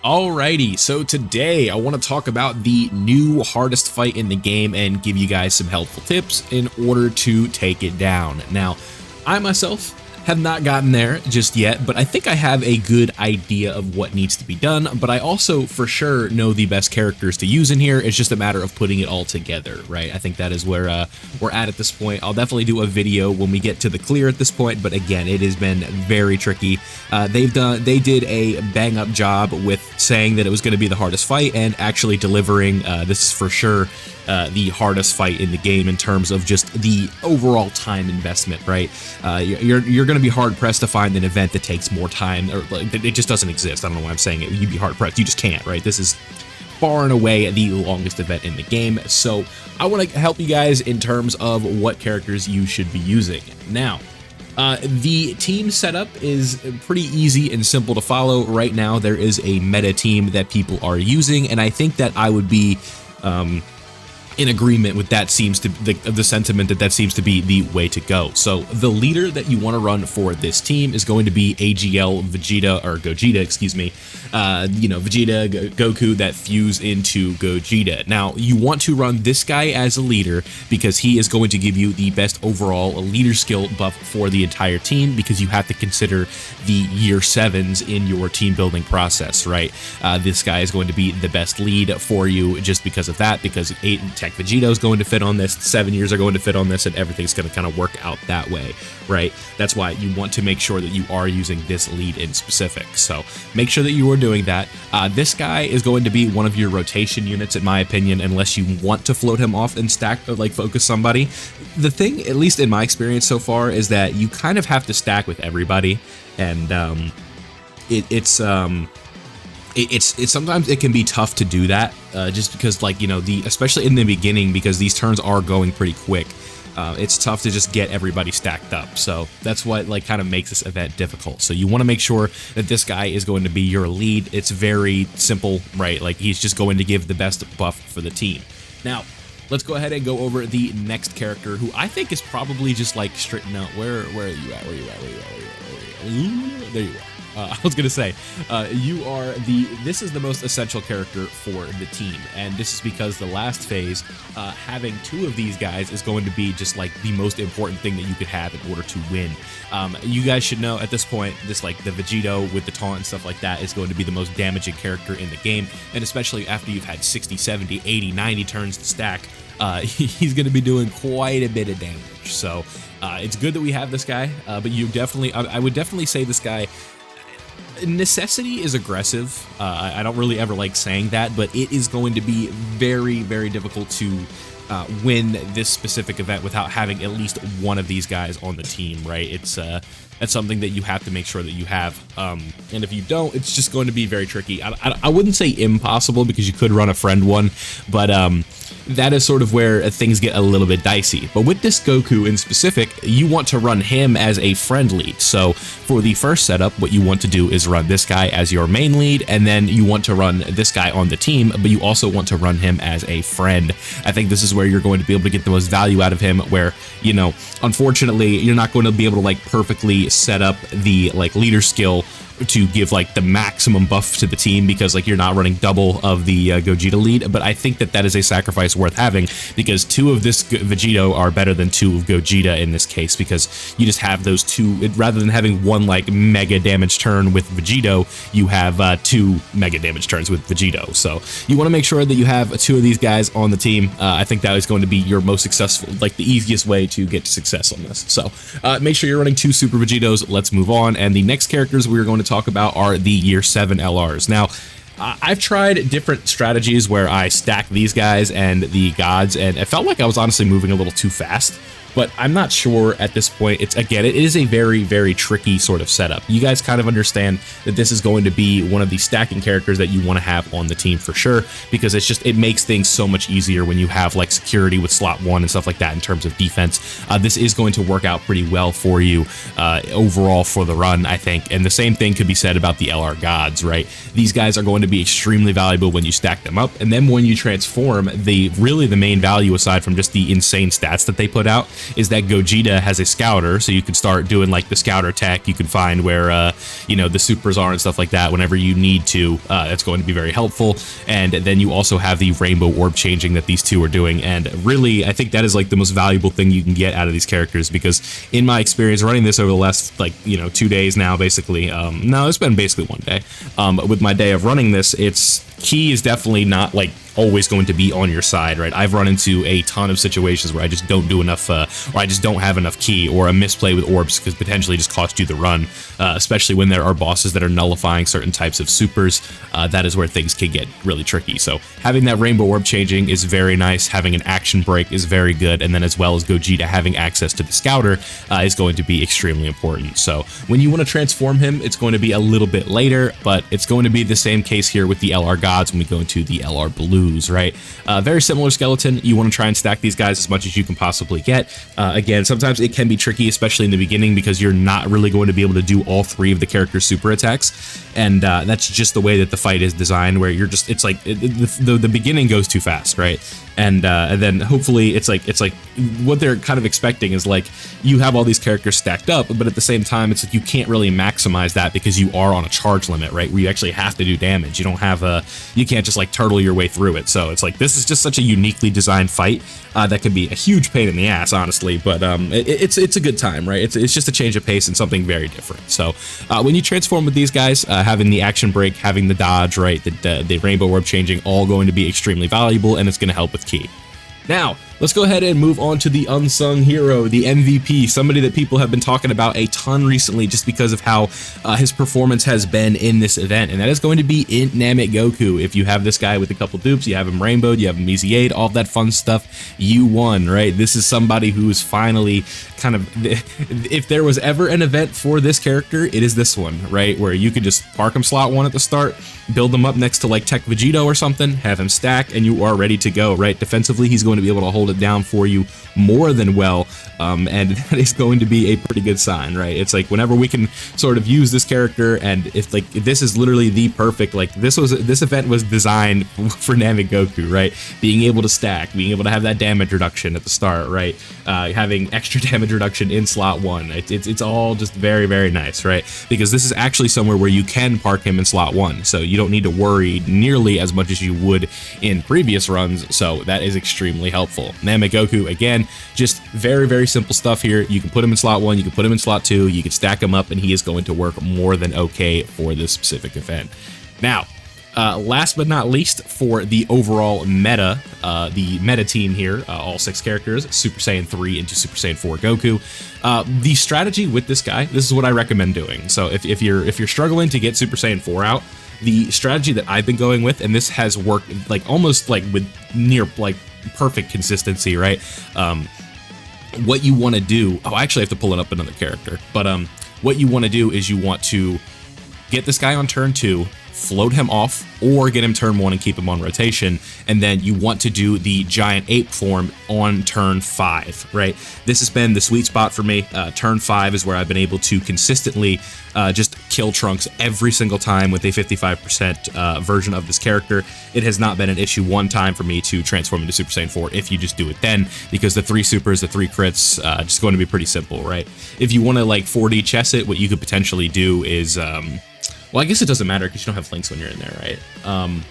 Alrighty, so today I want to talk about the new hardest fight in the game and give you guys some helpful tips in order to take it down. Now, I myself have not gotten there just yet, but I think I have a good idea of what needs to be done, but I also for sure know the best characters to use in here. It's just a matter of putting it all together, right? I think that is where we're at this point. I'll definitely do a video when we get to the clear at this point, but again, it has been very tricky. They did a bang up job with saying that it was going to be the hardest fight and actually delivering. This is for sure the hardest fight in the game in terms of just the overall time investment, right? You're going to be hard pressed to find an event that takes more time, or like, it just doesn't exist. I don't know why I'm saying it. You'd be hard pressed. You just can't, right? This is far and away the longest event in the game. So I want to help you guys in terms of what characters you should be using. Now, the team setup is pretty easy and simple to follow. Right now, there is a meta team that people are using, and I think that I would be in agreement with that the sentiment that seems to be the way to go. So the leader that you want to run for this team is going to be AGL Vegeta, or Gogeta, excuse me. Vegeta, Goku that fuse into Gogeta. Now, you want to run this guy as a leader because he is going to give you the best overall leader skill buff for the entire team, because you have to consider the year 7s in your team building process, right? This guy is going to be the best lead for you just because of that, because 8 Tech Vegito is going to fit on this, 7 years are going to fit on this, and everything's going to kind of work out that way, right? That's why you want to make sure that you are using this lead in specific. So make sure that you are doing that. This guy is going to be one of your rotation units, in my opinion, unless you want to float him off and stack, or like focus somebody. The thing, at least in my experience so far, is that you kind of have to stack with everybody, and it's sometimes it can be tough to do that, just because, like, especially in the beginning, because these turns are going pretty quick. It's tough to just get everybody stacked up. So that's what kind of makes this event difficult. So you want to make sure that this guy is going to be your lead. It's very simple, right? Like, he's just going to give the best buff for the team. Now, let's go ahead and go over the next character, who I think is probably just like straight. No, where are you at? Where are you at? Where are you at? Where are you at? Where are you at? There you are. I was gonna say, this is the most essential character for the team, and this is because the last phase, having 2 of these guys is going to be just like the most important thing that you could have in order to win. You guys should know at this point, the Vegito with the taunt and stuff like that is going to be the most damaging character in the game, and especially after you've had 60, 70, 80, 90 turns to stack, he's going to be doing quite a bit of damage. So it's good that we have this guy, but I would definitely say this guy, necessity is aggressive. I don't really ever like saying that, but it is going to be very, very difficult to win this specific event without having at least one of these guys on the team, right? That's something that you have to make sure that you have, and if you don't, it's just going to be very tricky. I wouldn't say impossible, because you could run a friend one, but that is sort of where things get a little bit dicey. But with this Goku in specific, you want to run him as a friend lead. So for the first setup, what you want to do is run this guy as your main lead, and then you want to run this guy on the team, but you also want to run him as a friend. I think this is where you're going to be able to get the most value out of him, where, unfortunately, you're not going to be able to perfectly set up the leader skill to give the maximum buff to the team, because you're not running double of the Gogeta lead. But I think that is a sacrifice worth having, because 2 of this Vegito are better than 2 of Gogeta in this case, because you just have those 2, rather than having one mega damage turn with Vegito, you have 2 mega damage turns with Vegito. So you want to make sure that you have 2 of these guys on the team. I think that is going to be your most successful, the easiest way to get to success on this. So make sure you're running 2 Super Vegitos. Let's move on, and the next characters we're going to talk about are the year 7 LRs. Now, I've tried different strategies where I stack these guys and the gods, and it felt like I was honestly moving a little too fast. but I'm not sure at this point. It is a very, very tricky sort of setup. You guys kind of understand that this is going to be one of the stacking characters that you want to have on the team for sure, because it makes things so much easier when you have like security with slot 1 and stuff like that in terms of defense. This is going to work out pretty well for you overall for the run, I think. And the same thing could be said about the LR gods, right? These guys are going to be extremely valuable when you stack them up, and then when you transform, really the main value aside from just the insane stats that they put out is that Gogeta has a scouter, so you can start doing like the scouter tech. You can find where you know, the supers are and stuff like that whenever you need to. That's going to be very helpful. And then you also have the rainbow orb changing that these two are doing, and really I think that is like the most valuable thing you can get out of these characters, because in my experience running this over the last, like, you know, 2 days now basically, no, it's been basically 1 day, with my day of running this, it's Ki is definitely not like always going to be on your side, right? I've run into a ton of situations where I just don't do enough, or I just don't have enough Ki, or a misplay with orbs could potentially just cost you the run, especially when there are bosses that are nullifying certain types of supers. That is where things can get really tricky. So having that rainbow orb changing is very nice. Having an action break is very good, and then as well as Gogeta having access to the scouter is going to be extremely important. So when you want to transform him, it's going to be a little bit later, but it's going to be the same case here with the LR gods when we go into the LR blues, right? Very similar skeleton. You want to try and stack these guys as much as you can possibly get. Again, sometimes it can be tricky, especially in the beginning, because you're not really going to be able to do all 3 of the character's super attacks, and that's just the way that the fight is designed, where you're just, it's like the beginning goes too fast, right? And then hopefully it's like what they're kind of expecting is like you have all these characters stacked up, but at the same time it's like you can't really maximize that because you are on a charge limit, right? Where you actually have to do damage. You don't have you can't just like turtle your way through it. So it's like this is just such a uniquely designed fight that can be a huge pain in the ass, honestly, but it's a good time, right? It's just a change of pace and something very different. So when you transform with these guys, having the action break, having the dodge, right, the rainbow orb changing, all going to be extremely valuable, and it's going to help with Ki. Now, let's go ahead and move on to the unsung hero, the MVP, somebody that people have been talking about a ton recently just because of how his performance has been in this event, and that is going to be Namek Goku. If you have this guy with a couple dupes, you have him rainbowed, you have him easy 8, all that fun stuff, you won, right? This is somebody who is finally kind of, if there was ever an event for this character, it is this one, right? Where you could just park him slot 1 at the start, build him up next to like Tech Vegito or something, have him stack, and you are ready to go, right? Defensively, he's going to be able to hold it down for you more than well, and that is going to be a pretty good sign, right? It's like whenever we can sort of use this character, and if like this is literally the perfect, like this event was designed for Namek Goku, right? Being able to stack, being able to have that damage reduction at the start, right? Having extra damage reduction in slot 1, it's all just very, very nice, right? Because this is actually somewhere where you can park him in slot 1, so you don't need to worry nearly as much as you would in previous runs, so that is extremely helpful. Namek Goku, again, just very, very simple stuff here. You can put him in slot 1, you can put him in slot 2, you can stack him up, and he is going to work more than okay for this specific event. Now, last but not least, for the overall meta, the meta team here, all 6 characters, Super Saiyan 3 into Super Saiyan 4 Goku. The strategy with this guy, this is what I recommend doing. So if you're struggling to get Super Saiyan 4 out, the strategy that I've been going with, and this has worked like almost like with near like perfect consistency, right? What you want to do, I actually have to pull it up another character, but what you want to do is you want to get this guy on turn 2, float him off, or get him turn 1 and keep him on rotation, and then you want to do the giant ape form on turn 5, right? This has been the sweet spot for me. Turn 5 is where I've been able to consistently just kill Trunks every single time with a 55% version of this character. It has not been an issue one time for me to transform into Super Saiyan 4 if you just do it then, because the 3 supers, the 3 crits, just going to be pretty simple, right? If you want to like 4D chess it, what you could potentially do is well, I guess it doesn't matter because you don't have links when you're in there, right?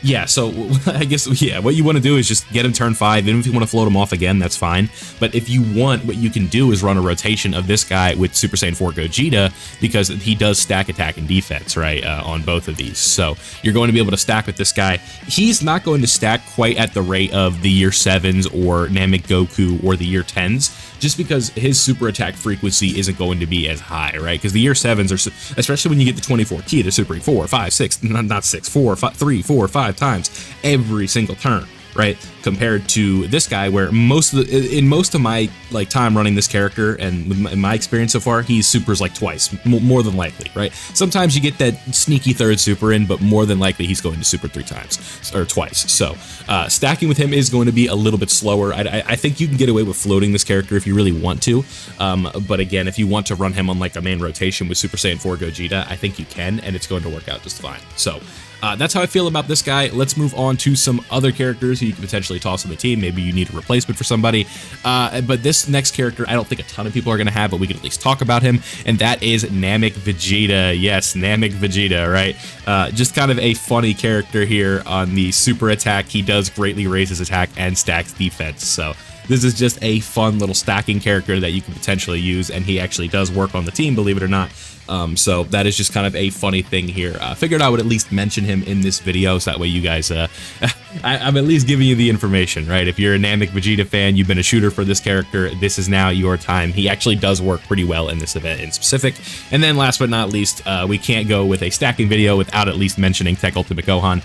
Yeah, so I guess, yeah, what you want to do is just get him turn 5. Even if you want to float him off again, that's fine. But if you want, what you can do is run a rotation of this guy with Super Saiyan 4 Gogeta, because he does stack attack and defense, right, on both of these. So you're going to be able to stack with this guy. He's not going to stack quite at the rate of the year 7s or Namek Goku or the year 10s, just because his super attack frequency isn't going to be as high, right? Because the year 7s are, especially when you get the 24 Ki, they're supering 4, 5, 6, not 6, 4, 5, 3, 4, 5 times every single turn, right? Compared to this guy, where in most of my like time running this character and in my experience so far, he's supers like twice, more than likely, right? Sometimes you get that sneaky third super in, but more than likely he's going to super 3 times or twice. So stacking with him is going to be a little bit slower. I think you can get away with floating this character if you really want to, but again, if you want to run him on like a main rotation with Super Saiyan 4 Gogeta, I think you can, and it's going to work out just fine. So That's how I feel about this guy. Let's move on to some other characters who you could potentially toss on the team. Maybe you need a replacement for somebody. But this next character, I don't think a ton of people are going to have, but we can at least talk about him, and that is Namek Vegeta. Yes, Namek Vegeta, right? Just kind of a funny character here on the super attack. He does greatly raise his attack and stacks defense, so this is just a fun little stacking character that you can potentially use, and he actually does work on the team, believe it or not. So that is just kind of a funny thing here. Figured I would at least mention him in this video, so that way you guys, I'm at least giving you the information, right? If you're a Namek Vegeta fan, you've been a shooter for this character, this is now your time. He actually does work pretty well in this event in specific. And then last but not least, we can't go with a stacking video without at least mentioning Tech Ultimate Gohan.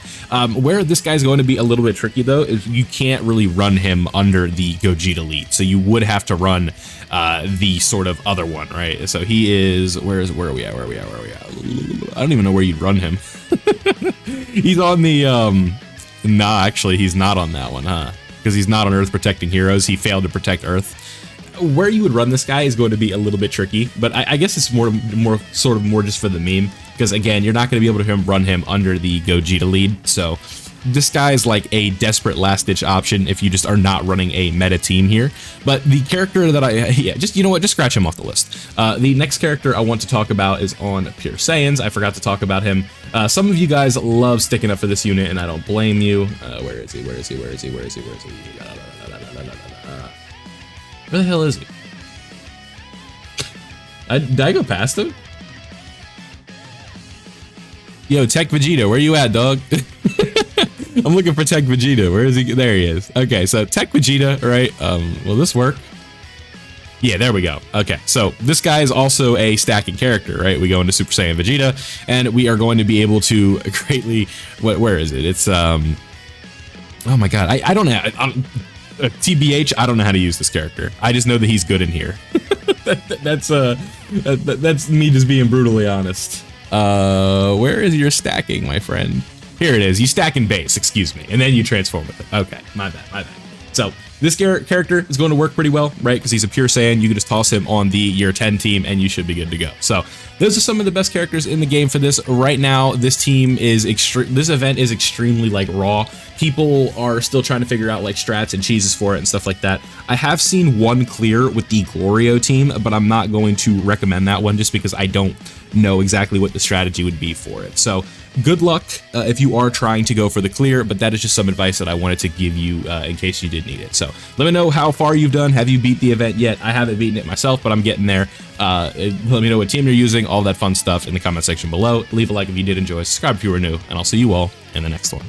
Where this guy's going to be a little bit tricky though, is you can't really run him under the Gogeta lead. So you would have to run the sort of other one, right? So he is, where are we at? I don't even know where you'd run him. He's on the, nah, actually, he's not on that one, huh? Because he's not on Earth Protecting Heroes. He failed to protect Earth. Where you would run this guy is going to be a little bit tricky, but I guess it's more just for the meme. Because again, you're not going to be able to run him under the Gogeta lead. So this guy is like a desperate last-ditch option if you just are not running a meta team here. But the character that you know what, just scratch him off the list. The next character I want to talk about is on Pure Saiyans. I forgot to talk about him. Some of you guys love sticking up for this unit, and I don't blame you. Where is he? Where the hell is he? Did I go past him? Yo, Tech Vegeta, where you at, dog? I'm looking for Tech Vegeta. Where is he? There he is. Okay, so Tech Vegeta, right? Will this work? Yeah, there we go. Okay, so this guy is also a stacking character, right? We go into Super Saiyan Vegeta, and we are going to be able to greatly... Where is it? It's... Oh my god, I don't know. TBH, I don't know how to use this character. I just know that he's good in here. That's me just being brutally honest. Where is your stacking, my friend? Here it is. You stack in base, excuse me, and then you transform with it. Okay, my bad. So this character is going to work pretty well, right? Because he's a pure Saiyan. You can just toss him on the year 10 team and you should be good to go. So those are some of the best characters in the game for this. Right now, this team is this event is extremely like raw. People are still trying to figure out like strats and cheeses for it and stuff like that. I have seen one clear with the Glorio team, but I'm not going to recommend that one just because I don't know exactly what the strategy would be for it. So good luck if you are trying to go for the clear, but that is just some advice that I wanted to give you in case you did need it. So let me know how far you've done. Have you beat the event yet? I haven't beaten it myself, but I'm getting there. Let me know what team you're using, all that fun stuff in the comment section below. Leave a like if you did enjoy, subscribe if you were new, and I'll see you all in the next one.